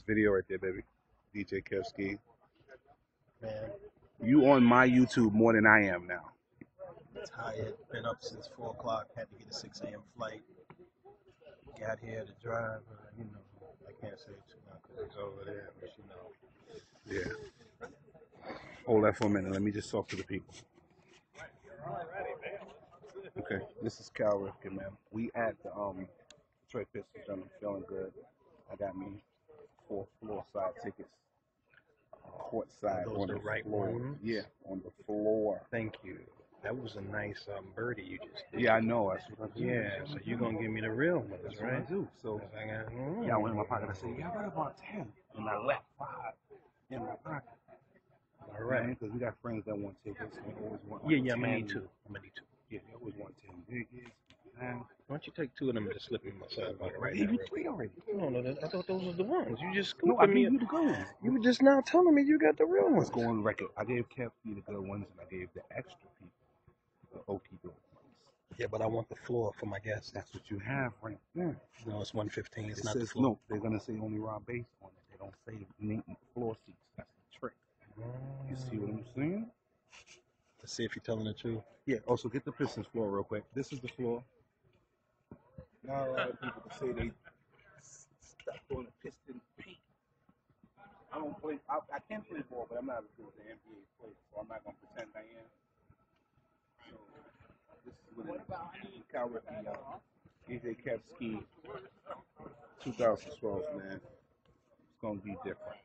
Video right there, baby. DJ Kev Ski. Man, You on my YouTube more than I am now. tired. Been up since 4 o'clock. Had to get a 6 a.m. flight. Got here to drive. I can't say too much because it's over there, but Yeah. Hold that for a minute. Let me just talk to the people. Okay. This is Cal Rifkin, man. We at the Detroit Pistons, and I'm feeling good. I got me 4 floor side tickets. Court side Are those on the the right floor. ones? Yeah, on the floor. Thank you. That was a nice birdie you just did. Yeah, I know. That's what I do. Yeah, so you're going to give me the real ones, That's right? what I do. So, I I went in my pocket. I said, yeah, I got about 10. And I left 5 in my pocket. All right. Because we got friends that want tickets. They always want Yeah, 10. I'm going to need 2. Yeah, they always want 10 tickets. Why don't you take 2 of them and just slip me myself out right I gave now? you 3 already. No, I thought those was the ones. You just No, scooped I me. gave you the good ones. You were just now telling me you got the real ones. Let's go on the record. I gave Kev the good ones, and I gave the extra people the okie doke ones. Yeah, but I want the floor for my guests. That's what you have right there. No, it's 115. It's It not says the floor. no. They're gonna say only Rob Base on it. They don't say floor seats. That's the trick. You see what I'm saying? Let's see if you're telling the truth. Yeah. Also, get the Pistons floor real quick. This is the floor. Now a lot of people can say they stuck on the Pistons paint. I don't play. I can play ball, but I'm not as good as the NBA player, so I'm not gonna pretend I am. So this is what it is. Cal Rifkin, DJ Kev Ski, 2012, man. It's gonna be different.